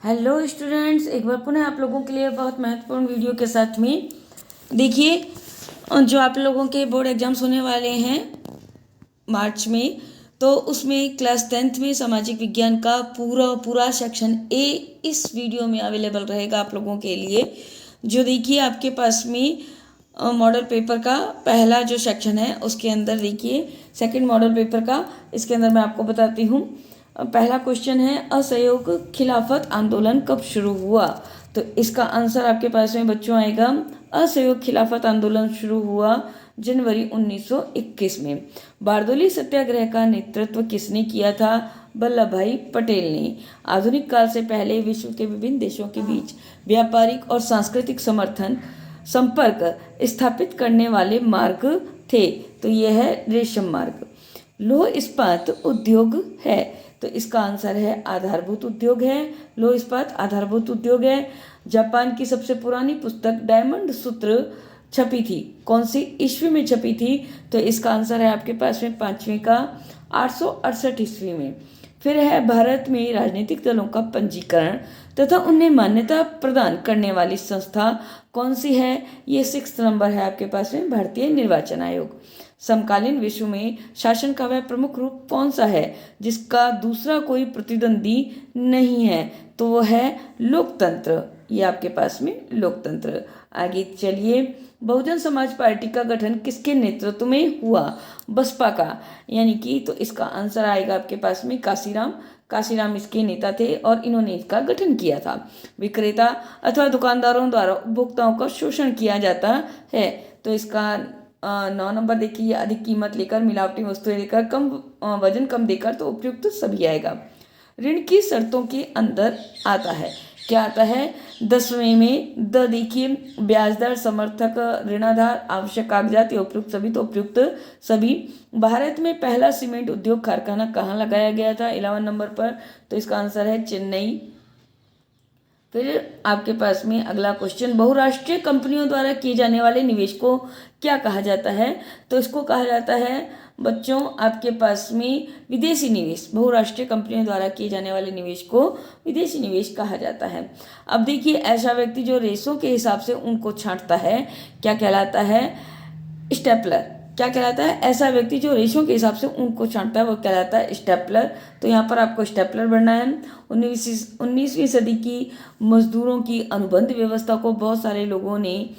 Hello students, एक बार पुनः आप लोगों के लिए बहुत महत्वपूर्ण वीडियो के साथ में देखिए, जो आप लोगों के बोर्ड एग्जाम्स होने वाले हैं मार्च में, तो उसमें क्लास 10th में सामाजिक विज्ञान का पूरा सेक्शन ए इस वीडियो में अवेलेबल रहेगा आप लोगों के लिए। जो देखिए आपके पास में मॉडल पेपर का पहला जो सेक्शन है उसके अंदर देखिए सेकंड मॉडल पेपर का, इसके अंदर मैं आपको बताती हूँ। पहला क्वेश्चन है, असहयोग खिलाफत आंदोलन कब शुरू हुआ? तो इसका आंसर आपके पास में बच्चों आएगा, असहयोग खिलाफत आंदोलन शुरू हुआ जनवरी 1921 में। बारदोली सत्याग्रह का नेतृत्व किसने किया था? वल्लभ भाई पटेल ने। आधुनिक काल से पहले विश्व के विभिन्न देशों के बीच व्यापारिक और सांस्कृतिक संपर्क स्थापित करने वाले मार्ग थे, तो यह है रेशम मार्ग। लौह इस्पात उद्योग है, तो इसका आंसर है आधारभूत उद्योग है। लौह इस्पात आधारभूत उद्योग है। जापान की सबसे पुरानी पुस्तक डायमंड सूत्र छपी थी, कौन सी ईस्वी में छपी थी? तो इसका आंसर है आपके पास में 5वीं का 868 ईस्वी में। फिर है, भारत में राजनीतिक दलों का पंजीकरण तथा उन्हें मान्यता प्रदान करने वाली संस्था कौन सी है? ये 6 नंबर है आपके पास में, भारतीय निर्वाचन आयोग। समकालीन विश्व में शासन का वह प्रमुख रूप कौन सा है जिसका दूसरा कोई प्रतिद्वंदी नहीं है? तो वो है लोकतंत्र। ये आपके पास में लोकतंत्र। आगे चलिए, बहुजन समाज पार्टी का गठन किसके नेतृत्व में हुआ? बसपा का, यानी कि तो इसका आंसर आएगा आपके पास में काशीराम इसके नेता थे और इन्होंने इसका गठन किया था। विक्रेता अथवा दुकानदारों द्वारा उपभोक्ताओं का शोषण किया जाता है, तो इसका 9 नंबर देखिए, अधिक कीमत लेकर, मिलावटी वस्तुएं लेकर, कम वजन कम देकर, तो उपयुक्त सभी आएगा। ऋण की शर्तों के अंदर आता है, क्या आता है? 10वें में द देखिए, ब्याज दर, समर्थक, ऋणाधार, आवश्यक कागजात, उपयुक्त सभी, तो उपयुक्त सभी। भारत में पहला सीमेंट उद्योग कारखाना कहाँ लगाया गया था? 11 नंबर पर, तो इसका आंसर है चेन्नई। फिर आपके पास में अगला क्वेश्चन, बहुराष्ट्रीय कंपनियों द्वारा किए जाने वाले निवेश को क्या कहा जाता है? तो इसको कहा जाता है बच्चों आपके पास में विदेशी निवेश। बहुराष्ट्रीय कंपनियों द्वारा किए जाने वाले निवेश को विदेशी निवेश कहा जाता है। अब देखिए, ऐसा व्यक्ति जो रेशों के हिसाब से उनको छांटता है, क्या कहलाता है? स्टेपलर। क्या कहलाता है? ऐसा व्यक्ति जो रेशों के हिसाब से उनको छांटता है वो कहलाता है स्टेपलर। तो यहाँ पर आपको स्टेपलर बनना है। 19वीं सदी की मजदूरों की अनुबंध व्यवस्था को बहुत सारे लोगों ने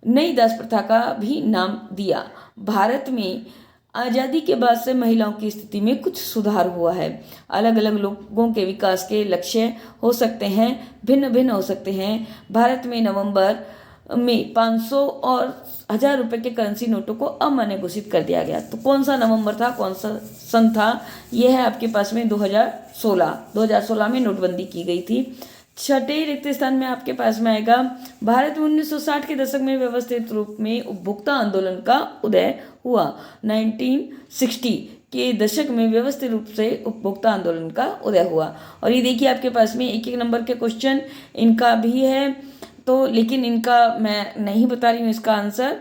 नई दास प्रथा का भी नाम दिया। भारत में आज़ादी के बाद से महिलाओं की स्थिति में कुछ सुधार हुआ है। अलग अलग लोगों के विकास के लक्ष्य हो सकते हैं, भिन्न भिन्न हो सकते हैं। भारत में नवंबर में 500 और 1000 रुपए के करेंसी नोटों को अमान्य घोषित कर दिया गया। तो कौन सा नवंबर था, कौन सा सन था? यह है आपके पास में 2016 में नोटबंदी की गई थी। छठे रिक्त स्थान में आपके पास में आएगा, भारत में 1960 के दशक में व्यवस्थित रूप में उपभोक्ता आंदोलन का उदय हुआ। 1960 के दशक में व्यवस्थित रूप से उपभोक्ता आंदोलन का उदय हुआ। और ये देखिए आपके पास में एक एक नंबर के क्वेश्चन इनका भी है, तो लेकिन इनका मैं नहीं बता रही हूँ इसका आंसर,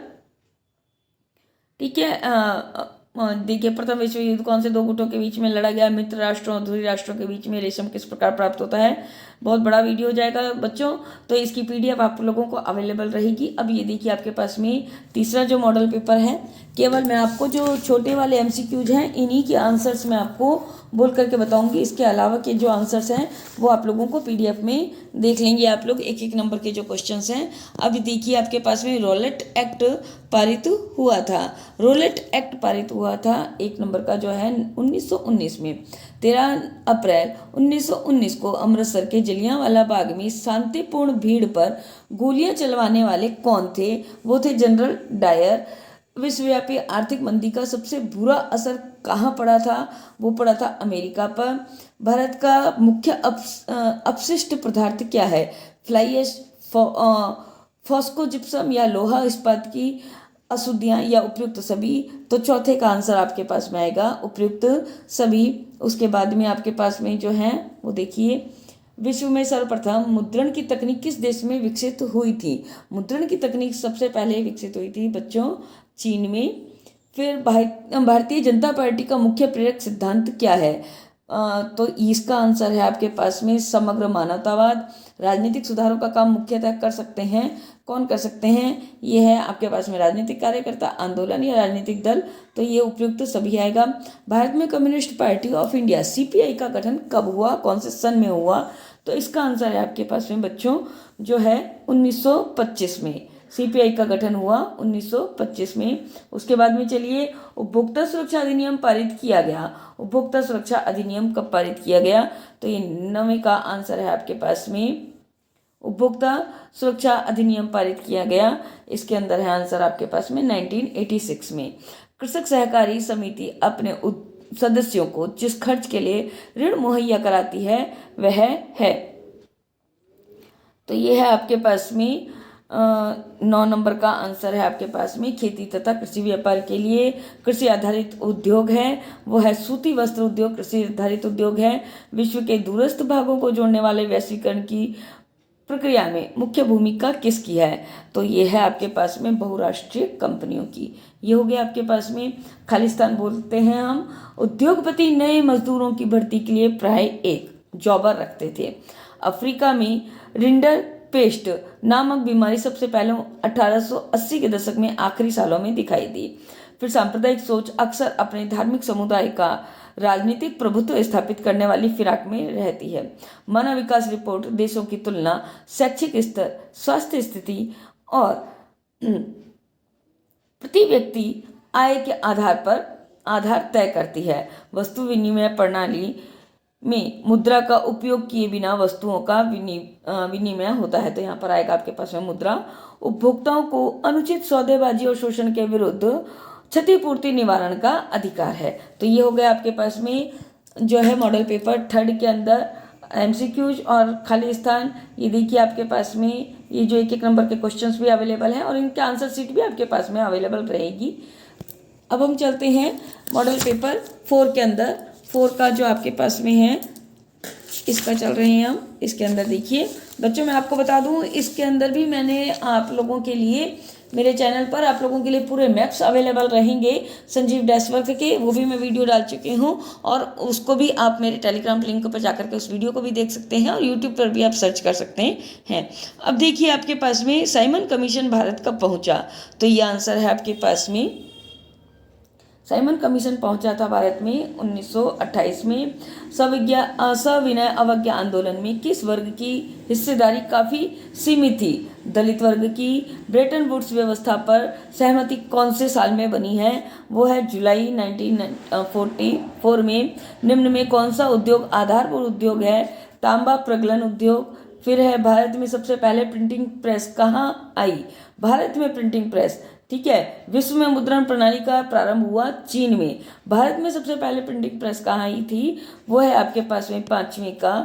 ठीक है। देखिए, प्रथम विश्व युद्ध कौन से 2 गुटों के बीच में लड़ा गया? मित्र राष्ट्रों और ध्रुवीय राष्ट्रों के बीच में रेशम किस प्रकार प्राप्त होता है? बहुत बड़ा वीडियो हो जाएगा बच्चों, तो इसकी पीडीएफ आप लोगों को अवेलेबल रहेगी। अब ये देखिए आपके पास में तीसरा जो मॉडल पेपर है, केवल मैं आपको जो छोटे वाले एमसीक्यूज हैं इन्हीं के आंसर्स मैं आपको बोल करके बताऊंगी। इसके अलावा के जो आंसर्स हैं वो आप लोगों को पीडीएफ में देख लेंगे आप लोग, एक एक नंबर के जो क्वेश्चंस हैं। अब देखिए आपके पास में रोलेट एक्ट पारित हुआ था। रोलेट एक्ट पारित हुआ था 1 नंबर का जो है 1919 में। 13 अप्रैल 1919 को अमृतसर के जलियांवाला बाग में शांतिपूर्ण भीड़ पर गोलियां चलवाने वाले कौन थे? वो थे जनरल डायर। विश्वव्यापी आर्थिक मंदी का सबसे बुरा असर कहाँ पड़ा था? वो पड़ा था अमेरिका पर। भारत का मुख्य अपशिष्ट पदार्थ क्या है? फ्लाई ऐश, फॉस्कोजिप्सम या लोहा इस्पात की अशुद्धियाँ या उपयुक्त सभी? तो चौथे का आंसर आपके पास में आएगा उपयुक्त सभी। उसके बाद में आपके पास में जो है वो देखिए, विश्व में सर्वप्रथम मुद्रण की तकनीक किस देश में विकसित हुई थी? मुद्रण की तकनीक सबसे पहले विकसित हुई थी बच्चों चीन में। फिर भारतीय जनता पार्टी का मुख्य प्रेरक सिद्धांत क्या है? तो इसका आंसर है आपके पास में समग्र मानवतावाद। राजनीतिक सुधारों का काम मुख्यतः कर सकते हैं, कौन कर सकते हैं? ये है आपके पास में राजनीतिक कार्यकर्ता, आंदोलन या राजनीतिक दल। तो ये उपयुक्त सभी आएगा। भारत में communist party of India CPI का गठन कब हुआ, कौन से सन में हुआ? तो इसका आंसर है आपके पास में बच्चों जो है 1925 में सीपीआई का गठन हुआ 1925 में। उसके बाद में चलिए, उपभोक्ता सुरक्षा अधिनियम पारित किया गया। उपभोक्ता सुरक्षा अधिनियम कब पारित किया गया? तो ये 9वें का आंसर है आपके पास में उपभोक्ता सुरक्षा अधिनियम पारित किया गया। इसके अंदर है आंसर आपके पास में 1986 में। कृषक सहकारी समिति अपने सदस्यों को जिस खर्च के लिए ऋण मुहैया कराती है वह है, तो ये है आपके पास में 9 नंबर का आंसर है आपके पास में खेती तथा कृषि व्यापार के लिए कृषि आधारित उद्योग है, वो है सूती वस्त्र उद्योग कृषि आधारित उद्योग है। विश्व के दूरस्थ भागों को जोड़ने वाले वैश्वीकरण की प्रक्रिया में मुख्य भूमिका किसकी है? तो ये है आपके पास में बहुराष्ट्रीय कंपनियों की। ये हो गया आपके पास में खालिस्तान बोलते हैं हम। उद्योगपति नए मजदूरों की भर्ती के लिए प्राय एक जॉबर रखते थे। अफ्रीका में रिंडर पेस्ट नामक बीमारी सबसे पहले 1880 के दशक में आखिरी सालों में दिखाई दी। फिर सांप्रदायिक सोच अक्सर अपने धार्मिक समुदाय का राजनीतिक प्रभुत्व स्थापित करने वाली फिराक में रहती है। मानव विकास रिपोर्ट देशों की तुलना, शैक्षिक स्तर, स्वास्थ्य स्थिति और प्रति व्यक्ति आय के आधार तय करती है। वस्तु विनिमय प्रणाली में मुद्रा का उपयोग किए बिना वस्तुओं का विनिमय होता है। तो यहाँ पर आएगा आपके पास में मुद्रा। उपभोक्ताओं को अनुचित सौदेबाजी और शोषण के विरुद्ध क्षतिपूर्ति निवारण का अधिकार है। तो ये हो गया आपके पास में जो है मॉडल पेपर 3 के अंदर एमसीक्यूज और खालिस्तान। ये देखिए आपके पास में ये जो 1-1 नंबर के क्वेश्चंस भी अवेलेबल हैं और इनके आंसर शीट भी आपके पास में अवेलेबल रहेगी। अब हम चलते हैं मॉडल पेपर 4 के अंदर। 4 का जो आपके पास में है इसका चल रहे हैं हम। इसके अंदर देखिए बच्चों, मैं आपको बता दूं इसके अंदर भी मैंने आप लोगों के लिए मेरे चैनल पर आप लोगों के लिए पूरे मैप्स अवेलेबल रहेंगे संजीव डैशवर्क के, वो भी मैं वीडियो डाल चुकी हूँ और उसको भी आप मेरे टेलीग्राम लिंक पर जाकर के उस वीडियो को भी देख सकते हैं और यूट्यूब पर भी आप सर्च कर सकते हैं। अब देखिए आपके पास में साइमन कमीशन भारत कब पहुँचा? तो ये आंसर है आपके पास में साइमन कमीशन पहुंचा था भारत में 1928 में। सविनय अवज्ञा आंदोलन में किस वर्ग की हिस्सेदारी काफ़ी सीमित थी? दलित वर्ग की। ब्रेटन वुड्स व्यवस्था पर सहमति कौन से साल में बनी है? वो है जुलाई 1944 में। निम्न में कौन सा उद्योग आधारभूत उद्योग है? तांबा प्रगलन उद्योग। फिर है भारत में सबसे पहले प्रिंटिंग प्रेस कहाँ आई? भारत में प्रिंटिंग प्रेस, ठीक है। विश्व में मुद्रण प्रणाली का प्रारंभ हुआ चीन में। भारत में सबसे पहले प्रिंटिंग प्रेस कहाँ आई थी? वो है आपके पास में 5वें का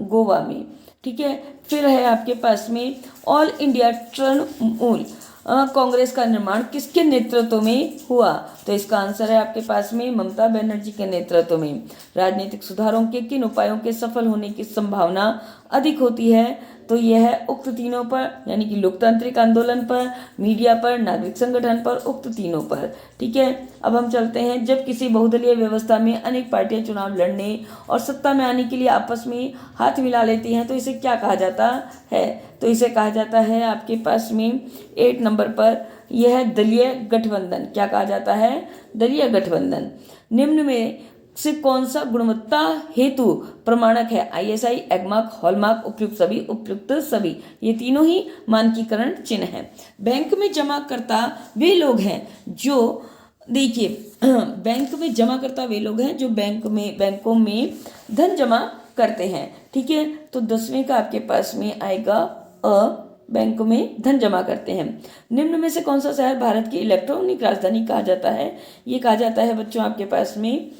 गोवा में, ठीक है। फिर है आपके पास में ऑल इंडिया तृणमूल कांग्रेस का निर्माण किसके नेतृत्व में हुआ? तो इसका आंसर है आपके पास में ममता बनर्जी के नेतृत्व में। राजनीतिक सुधारों के किन उपायों के सफल होने की संभावना अधिक होती है? तो यह है उक्त तीनों पर, यानी कि लोकतांत्रिक आंदोलन पर, मीडिया पर, नागरिक संगठन पर, उक्त तीनों पर, ठीक है। अब हम चलते हैं, जब किसी बहुदलीय व्यवस्था में अनेक पार्टियां चुनाव लड़ने और सत्ता में आने के लिए आपस में हाथ मिला लेती हैं तो इसे क्या कहा जाता है? तो इसे कहा जाता है आपके पास में 8 नंबर पर यह है दलीय गठबंधन। क्या कहा जाता है? दलीय गठबंधन। निम्न में से कौन सा गुणवत्ता हेतु प्रमाणक है? आईएसआई, एगमार्क, हॉलमार्क, उपयुक्त सभी, ये तीनों ही मानकीकरण चिन्ह हैं। बैंक में जमाकर्ता वे लोग हैं जो, देखिए बैंक में जमाकर्ता वे लोग हैं जो बैंकों में धन जमा करते हैं, ठीक है। तो 10वें का आपके पास में आएगा बैंक में धन जमा करते हैं। निम्न में से कौन सा शहर भारत की इलेक्ट्रॉनिक राजधानी कहा जाता है? ये कहा जाता है बच्चों आपके पास में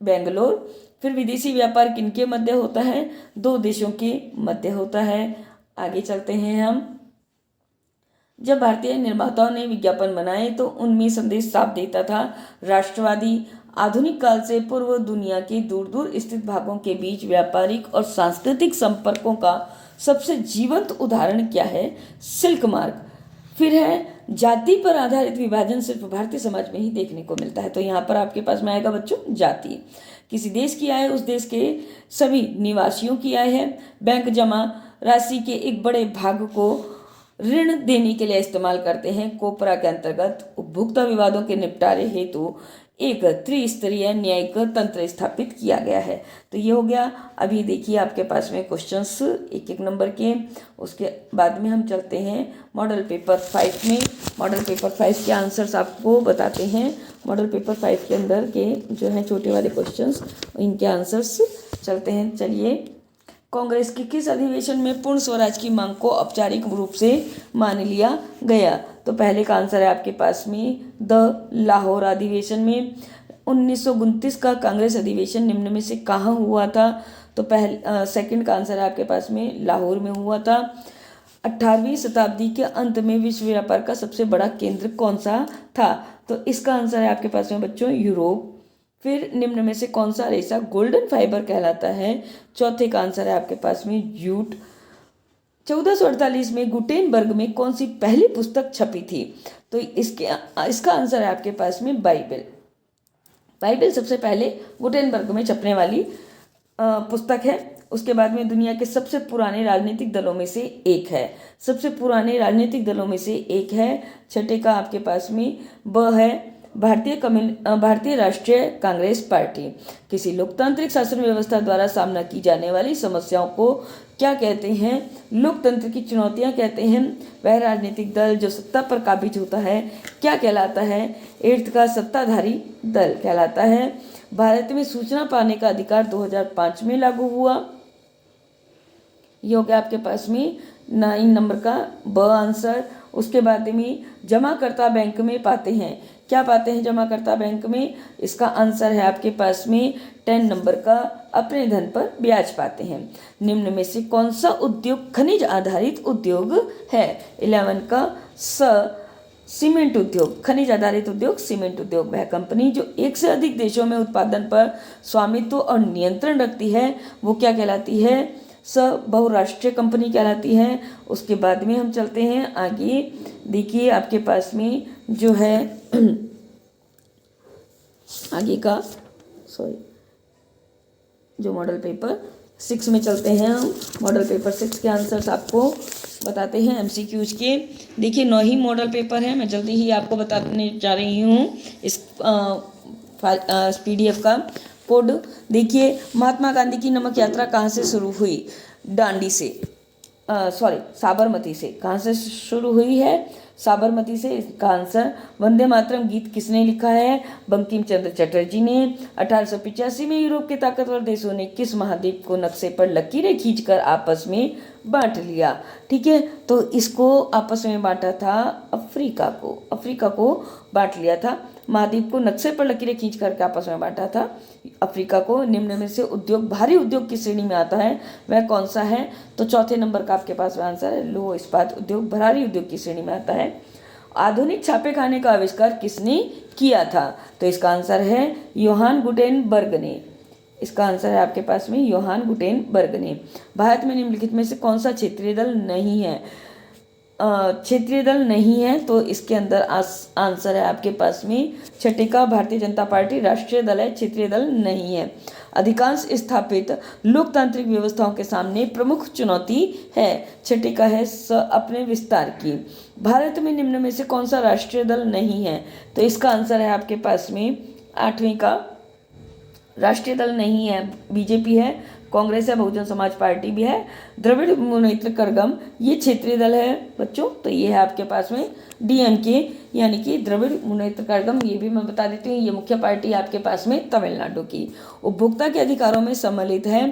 बेंगलोर। फिर विदेशी व्यापार किनके मध्य होता है? 2 देशों के मध्य होता है। आगे चलते हैं हम। जब भारतीय निर्माताओं ने विज्ञापन बनाए तो उनमें संदेश साफ देता था, राष्ट्रवादी। आधुनिक काल से पूर्व दुनिया के दूर दूर स्थित भागों के बीच व्यापारिक और सांस्कृतिक संपर्कों का सबसे जीवंत उदाहरण क्या है? सिल्क मार्ग। फिर है जाति पर आधारित विभाजन सिर्फ भारतीय समाज में ही देखने को मिलता है। तो यहाँ पर आपके पास में आएगा बच्चों जाति। किसी देश की आय उस देश के सभी निवासियों की आय है। बैंक जमा राशि के एक बड़े भाग को ऋण देने के लिए इस्तेमाल करते हैं। कोपरा के अंतर्गत उपभोक्ता विवादों के निपटारे हेतु एक त्रिस्तरीय न्यायिक तंत्र स्थापित किया गया है। तो ये हो गया। अभी देखिए आपके पास में क्वेश्चंस एक एक नंबर के, उसके बाद में हम चलते हैं मॉडल पेपर 5 में। मॉडल पेपर 5 के आंसर्स आपको बताते हैं। मॉडल पेपर 5 के अंदर के जो है छोटे वाले क्वेश्चंस, इनके आंसर्स चलते हैं। चलिए, कांग्रेस के किस अधिवेशन में पूर्ण स्वराज की मांग को औपचारिक रूप से मान लिया गया? तो पहले का आंसर है आपके पास में द लाहौर अधिवेशन में। 1929 का कांग्रेस अधिवेशन निम्न में से कहाँ हुआ था? तो सेकंड का आंसर है आपके पास में लाहौर में हुआ था। 18वीं शताब्दी के अंत में विश्व व्यापार का सबसे बड़ा केंद्र कौन सा था? तो इसका आंसर है आपके पास में बच्चों यूरोप। फिर निम्न में से कौन सा रेशा गोल्डन फाइबर कहलाता है? चौथे का आंसर है आपके पास में जूट। 1448 में गुटेनबर्ग में कौन सी पहली पुस्तक छपी थी? तो इसका आंसर है आपके पास में बाइबल। बाइबल सबसे पहले गुटेनबर्ग में छपने वाली पुस्तक है। उसके बाद में दुनिया के सबसे पुराने राजनीतिक दलों में से एक है। सबसे पुराने राजनीतिक दलों में से एक है। छठे का आपके पास में ब है भारतीय राष्ट्रीय कांग्रेस पार्टी। किसी लोकतांत्रिक शासन व्यवस्था द्वारा सामना की जाने वाली समस्याओं को क्या कहते हैं? लोकतंत्र की चुनौतियां कहते हैं। वह राजनीतिक दल जो सत्ता पर काबिज होता है क्या कहलाता है? 8th का सत्ताधारी दल कहलाता है। भारत में सूचना पाने का अधिकार 2005 में लागू हुआ। ये हो गया आपके पास में 9 नंबर का ब आंसर। उसके बाद में जमाकर्ता बैंक में पाते हैं, क्या पाते हैं जमाकर्ता बैंक में? इसका आंसर है आपके पास में 10 नंबर का अपने धन पर ब्याज पाते हैं। निम्न में से कौन सा उद्योग खनिज आधारित उद्योग है? 11 का सीमेंट उद्योग। खनिज आधारित उद्योग सीमेंट उद्योग। वह कंपनी जो एक से अधिक देशों में उत्पादन पर स्वामित्व और नियंत्रण रखती है वो क्या कहलाती है? बहुराष्ट्रीय कंपनी कहलाती है। उसके बाद में हम चलते हैं आगे। देखिए आपके पास में जो है आगे का जो मॉडल पेपर 6 में चलते हैं हम। मॉडल पेपर 6 के आंसर्स आपको बताते हैं एमसीक्यूज के। देखिए 9 ही मॉडल पेपर है, मैं जल्दी ही आपको बताने जा रही हूँ इस PDF का कोड। देखिए महात्मा गांधी की नमक यात्रा कहाँ से शुरू हुई? दांडी से, साबरमती से। कहाँ से शुरू हुई है? साबरमती से। इसका आंसर वंदे मातरम गीत किसने लिखा है? बंकिम चंद्र चटर्जी ने। 1885 में यूरोप के ताकतवर देशों ने किस महाद्वीप को नक्शे पर लकीरें खींचकर आपस में बांट लिया? ठीक है, तो इसको आपस में बांटा था अफ्रीका को बांट लिया था। महाद्वीप को नक्शे पर लकीरें खींच करके आपस में बांटा था अफ्रीका को। निम्न में से उद्योग भारी उद्योग की श्रेणी में आता है, वह कौन सा है? तो चौथे नंबर का आपके पास आंसर है लौह इस्पात उद्योग भारी उद्योग की श्रेणी में आता है। आधुनिक छापेखाने का आविष्कार किसने किया था? तो इसका आंसर है योहान गुटेनबर्ग ने। इसका आंसर है आपके पास में योहान गुटेनबर्ग ने। भारत में निम्नलिखित में से कौन सा क्षेत्रीय दल नहीं है? क्षेत्रीय दल नहीं है, तो इसके अंदर आंसर है आपके पास में छठे का भारतीय जनता पार्टी राष्ट्रीय दल है, क्षेत्रीय दल नहीं है। अधिकांश स्थापित लोकतांत्रिक व्यवस्थाओं के सामने प्रमुख चुनौती है, छठे का है अपने विस्तार की। भारत में निम्न में से कौन सा राष्ट्रीय दल नहीं है? तो इसका आंसर है आपके पास में 8वें का राष्ट्रीय दल नहीं है, बीजेपी है, कांग्रेस है, बहुजन समाज पार्टी भी है, द्रविड़ मुनेत्र कड़गम ये क्षेत्रीय दल है बच्चों। तो ये है आपके पास में DMK यानी कि द्रविड़ मुनेत्र कड़गम। ये भी मैं बता देती हूँ, ये मुख्य पार्टी आपके पास में तमिलनाडु की। उपभोक्ता के अधिकारों में सम्मिलित है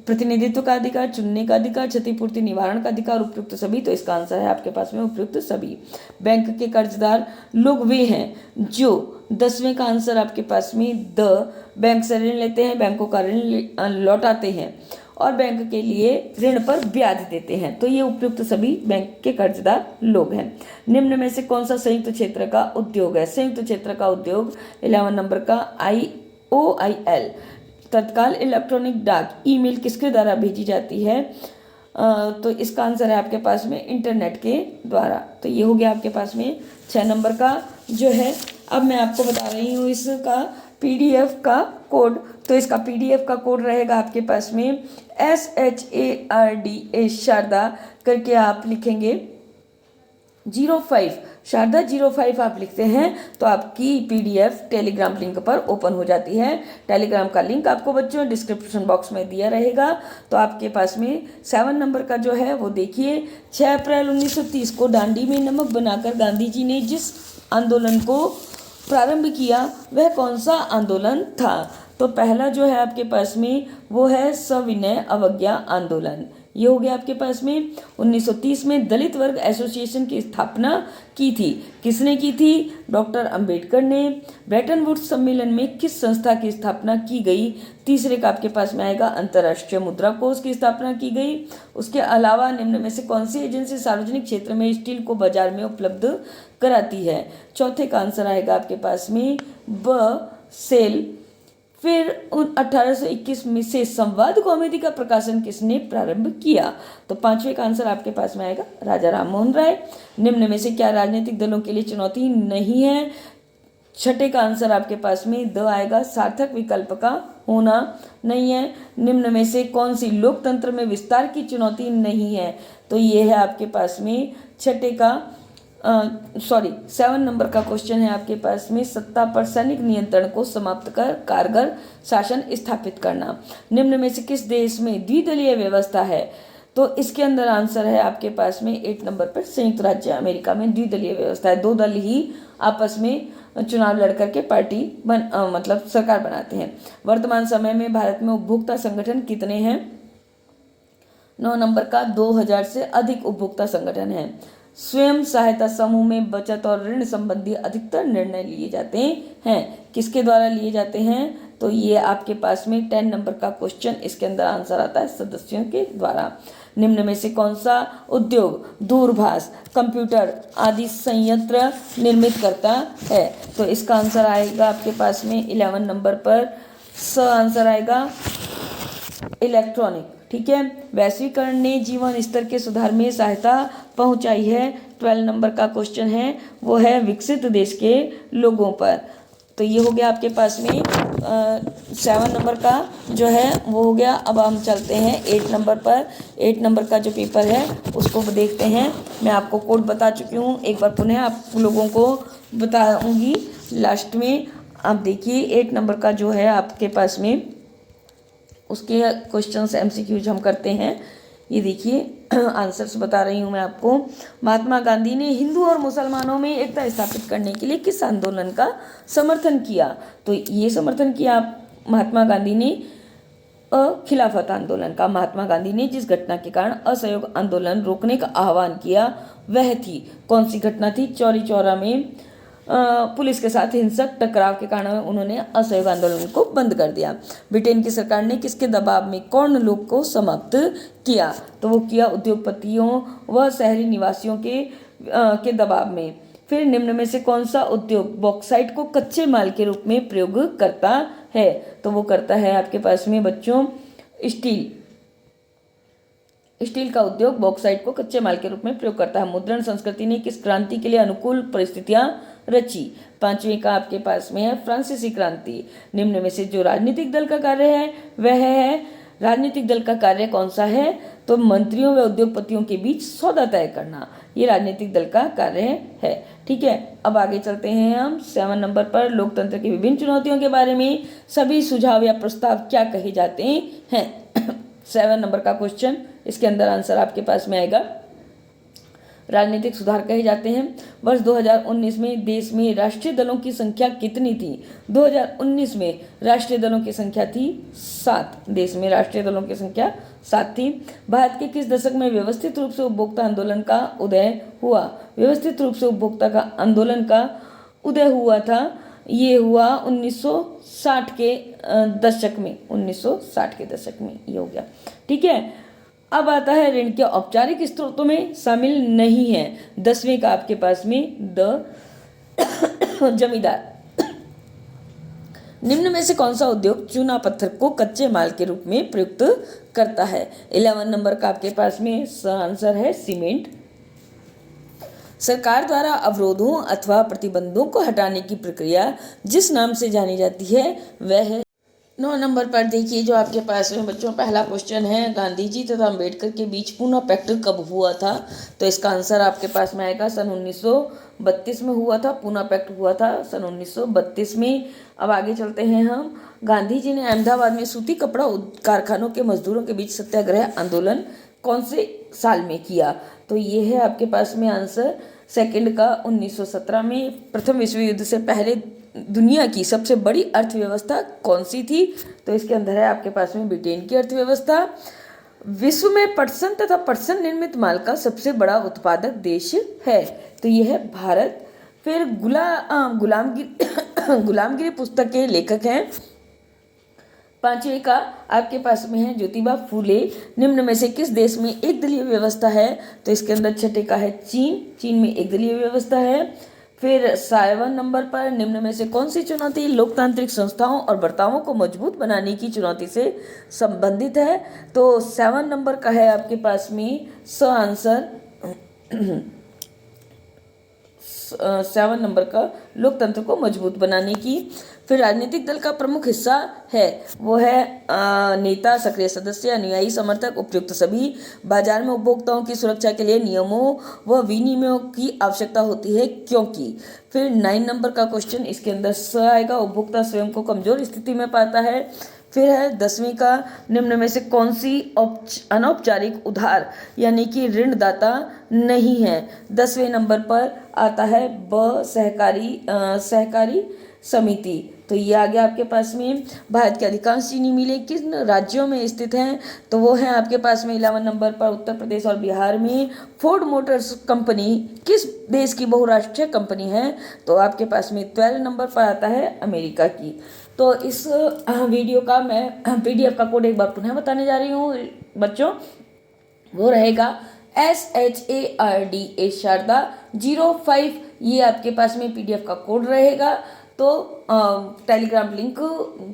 प्रतिनिधित्व का अधिकार, चुनने का अधिकार, क्षतिपूर्ति निवारण का अधिकार, उपयुक्त सभी। तो इसका आंसर है आपके पास में उपयुक्त सभी। बैंक के कर्जदार लोग वे हैं जो 10वें का आंसर आपके पास में बैंक से ऋण लेते हैं, बैंकों का ऋण लौटाते हैं और बैंक के लिए ऋण पर ब्याज देते हैं। तो ये उपयुक्त सभी बैंक के कर्जदार लोग हैं। निम्न में से कौन सा संयुक्त क्षेत्र का उद्योग है? संयुक्त क्षेत्र का उद्योग 11 नंबर का IOIL। तत्काल इलेक्ट्रॉनिक डाक ईमेल किसके द्वारा भेजी जाती है? तो इसका आंसर है आपके पास में इंटरनेट के द्वारा। तो ये हो गया आपके पास में 6 नंबर का जो है। अब मैं आपको बता रही हूँ इसका पीडीएफ का कोड, तो इसका पीडीएफ का कोड रहेगा आपके पास में SHARDA शारदा करके आप लिखेंगे 05, शारदा 05 आप लिखते हैं तो आपकी पीडीएफ टेलीग्राम लिंक पर ओपन हो जाती है। टेलीग्राम का लिंक आपको बच्चों डिस्क्रिप्शन बॉक्स में दिया रहेगा। तो आपके पास में 7 नंबर का जो है वो देखिए, 6 अप्रैल 1930 को दांडी में नमक बनाकर गांधी जी ने जिस आंदोलन को प्रारंभ किया वह कौन सा आंदोलन था? तो पहला जो है आपके पास में वो है सविनय अवज्ञा आंदोलन। ये हो गया आपके पास में। 1930 में दलित वर्ग एसोसिएशन की स्थापना की थी। किसने की थी? डॉक्टर अंबेडकर ने। ब्रेटन वुड्स सम्मेलन में किस संस्था की स्थापना की गई? तीसरे का आपके पास में आएगा अंतर्राष्ट्रीय मुद्रा कोष की स्थापना की गई। उसके अलावा निम्न में से कौन सी एजेंसी सार्वजनिक क्षेत्र में स्टील को बाजार में उपलब्ध कराती है? चौथे का आंसर आएगा आपके पास में ब सेल। फिर 1821 में से संवाद कॉमेडी का प्रकाशन किसने प्रारंभ किया? तो पांचवे का आंसर आपके पास में आएगा राजा राम मोहन राय। निम्न में से क्या राजनीतिक दलों के लिए चुनौती नहीं है? छठे का आंसर आपके पास में द आएगा, सार्थक विकल्प का होना नहीं है। निम्न में से कौन सी लोकतंत्र में विस्तार की चुनौती नहीं है? तो ये है आपके पास में छठे का 7 नंबर का क्वेश्चन है आपके पास में, सत्ता पर सैनिक नियंत्रण को समाप्त कर कारगर शासन स्थापित करना। निम्न में से किस देश में द्विदलीय व्यवस्था है? तो इसके अंदर आंसर है आपके पास में 8 नंबर पर संयुक्त राज्य अमेरिका में द्विदलीय व्यवस्था है। 2 दल ही आपस में चुनाव लड़ करके पार्टी मतलब सरकार बनाते हैं। वर्तमान समय में भारत में उपभोक्ता संगठन कितने हैं? 9 नंबर का 2000 से अधिक उपभोक्ता संगठन है। स्वयं सहायता समूह में बचत और ऋण संबंधी अधिकतर निर्णय लिए जाते हैं। किसके द्वारा लिए जाते हैं? तो ये आपके पास में 10 नंबर का क्वेश्चन, इसके अंदर आंसर आता है सदस्यों के द्वारा। निम्न में से कौन सा उद्योग दूरभाष, कंप्यूटर आदि संयंत्र निर्मित करता है? तो इसका आंसर आएगा आपके पास में 11 नंबर पर आंसर आएगा इलेक्ट्रॉनिक। ठीक है। वैश्वीकरण ने जीवन स्तर के सुधार में सहायता पहुंचाई है। 12 नंबर का क्वेश्चन है वो है विकसित देश के लोगों पर। तो ये हो गया आपके पास में 7 नंबर का जो है वो हो गया। अब हम चलते हैं 8 नंबर पर। 8 नंबर का जो पेपर है उसको देखते हैं। मैं आपको कोड बता चुकी हूँ, एक बार पुनः आप लोगों को बताऊँगी लास्ट में। आप देखिए 8 नंबर का जो है आपके पास में उसके क्वेश्चंस MCQs हम करते हैं। ये देखिए आंसर्स बता रही हूँ मैं आपको। महात्मा गांधी ने हिंदू और मुसलमानों में एकता स्थापित करने के लिए किस आंदोलन का समर्थन किया? तो ये समर्थन किया महात्मा गांधी ने खिलाफत आंदोलन का। महात्मा गांधी ने जिस घटना के कारण असहयोग आंदोलन रोकने का आह्वान किया वह थी, कौन सी घटना थी? चौरी चौरा में पुलिस के साथ हिंसक टकराव के कारण उन्होंने असहयोग आंदोलन को बंद कर दिया। ब्रिटेन की सरकार ने किसके दबाव में कौर्ण लोक को समाप्त किया? तो वो किया उद्योगपतियों व शहरी निवासियों के दबाव में। फिर निम्न में से कौन सा उद्योग बॉक्साइट को कच्चे माल के रूप में प्रयोग करता है? तो वो करता है आपके पास में बच्चों स्टील का उद्योग बॉक्साइट को कच्चे माल के रूप में प्रयोग करता है। मुद्रण संस्कृति ने किस क्रांति के लिए अनुकूल परिस्थितियां रची? 5वें का आपके पास में है फ्रांसीसी क्रांति। निम्न में से जो राजनीतिक दल का कार्य है वह है, राजनीतिक दल का कार्य कौन सा है? तो मंत्रियों व उद्योगपतियों के बीच सौदा तय करना, ये राजनीतिक दल का कार्य है। ठीक है। अब आगे चलते हैं हम 7 नंबर पर। लोकतंत्र की विभिन्न चुनौतियों के बारे में सभी सुझाव या प्रस्ताव क्या कहे जाते हैं? 7 नंबर का क्वेश्चन, इसके अंदर आंसर आपके पास में आएगा राजनीतिक सुधार कहे जाते हैं। वर्ष 2019 में देश में राष्ट्रीय दलों की संख्या कितनी थी? 2019 में राष्ट्रीय दलों की संख्या थी 7। देश में राष्ट्रीय दलों की संख्या 7 थी। भारत के किस दशक में व्यवस्थित रूप से उपभोक्ता आंदोलन का उदय हुआ? व्यवस्थित रूप से उपभोक्ता का आंदोलन का उदय हुआ था, ये हुआ 1960 के दशक में। 1960 के दशक में ये हो गया। ठीक है। अब आता है ऋण के औपचारिक स्रोतों में शामिल नहीं है। 10वें का आपके पास में जमींदार। निम्न में से कौन सा उद्योग चूना पत्थर को कच्चे माल के रूप में प्रयुक्त करता है? 11 नंबर का आपके पास में आंसर है सीमेंट। सरकार द्वारा अवरोधों अथवा प्रतिबंधों को हटाने की प्रक्रिया जिस नाम से जानी जाती है वह है। 9 नंबर पर देखिए जो आपके पास में बच्चों पहला क्वेश्चन है, गांधी जी तथा अम्बेडकर के बीच पूना पैक्ट कब हुआ था? तो इसका आंसर आपके पास में आएगा सन 1932 में हुआ था। पूना पैक्ट हुआ था सन 1932 में। अब आगे चलते हैं हम। गांधी जी ने अहमदाबाद में सूती कपड़ा कारखानों के मजदूरों के बीच सत्याग्रह आंदोलन कौन से साल में किया? तो ये है आपके पास में आंसर सेकंड का 1917 में। प्रथम विश्व युद्ध से पहले दुनिया की सबसे बड़ी अर्थव्यवस्था कौन सी थी? तो इसके अंदर है आपके पास में ब्रिटेन की अर्थव्यवस्था। विश्व में पटसन तथा पटसन निर्मित माल का सबसे बड़ा उत्पादक देश है, तो यह है भारत। फिर गुलामगिरी पुस्तक के लेखक हैं। पांचवे का आपके पास में है ज्योतिबा फूले। निम्न में से किस देश में एक दलीय व्यवस्था है? तो इसके अंदर छठे का है चीन में एक दलीय व्यवस्था है। फिर 7 नंबर पर निम्न में से कौन सी चुनौती लोकतांत्रिक संस्थाओं और बर्तावों को मजबूत बनाने की चुनौती से संबंधित है? तो 7 नंबर का है आपके पास में आंसर 7 नंबर का लोकतंत्र को मजबूत बनाने की। फिर राजनीतिक दल का प्रमुख हिस्सा है, वो है नेता, सक्रिय सदस्य, अनुयायी, समर्थक, उपयुक्त सभी। बाजार में उपभोक्ताओं की सुरक्षा के लिए नियमों व विनियमों की आवश्यकता होती है, क्योंकि। फिर 9 नंबर का क्वेश्चन इसके अंदर आएगा, उपभोक्ता स्वयं को कमजोर स्थिति में पाता है। फिर है 10वीं का निम्न में से कौन सी अनौपचारिक उधार यानी कि ऋणदाता नहीं है? 10वें नंबर पर आता है सहकारी समिति। तो ये आ गया आपके पास में। भारत के अधिकांश चीनी मिलें किन राज्यों में स्थित हैं? तो वो है आपके पास में 11 नंबर पर उत्तर प्रदेश और बिहार में। फोर्ड मोटर्स कंपनी किस देश की बहुराष्ट्रीय कंपनी है? तो आपके पास में 12 नंबर पर आता है अमेरिका की। तो इस वीडियो का मैं PDF का कोड एक बार पुनः बताने जा रही हूँ बच्चों, वो रहेगा SHARDA शारदा 05। ये आपके पास में PDF का कोड रहेगा। तो टेलीग्राम लिंक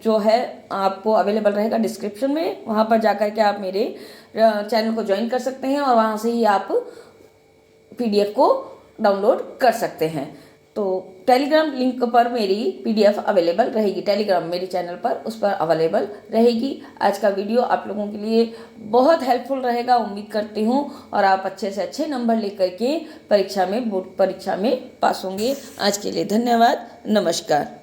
जो है आपको अवेलेबल रहेगा डिस्क्रिप्शन में, वहाँ पर जाकर के आप मेरे चैनल को ज्वाइन कर सकते हैं और वहाँ से ही आप PDF को डाउनलोड कर सकते हैं। तो टेलीग्राम लिंक पर मेरी PDF अवेलेबल रहेगी, टेलीग्राम मेरे चैनल पर उस पर अवेलेबल रहेगी। आज का वीडियो आप लोगों के लिए बहुत हेल्पफुल रहेगा, उम्मीद करती हूँ, और आप अच्छे से अच्छे नंबर लेकर के बोर्ड परीक्षा में पास होंगे। आज के लिए धन्यवाद, नमस्कार।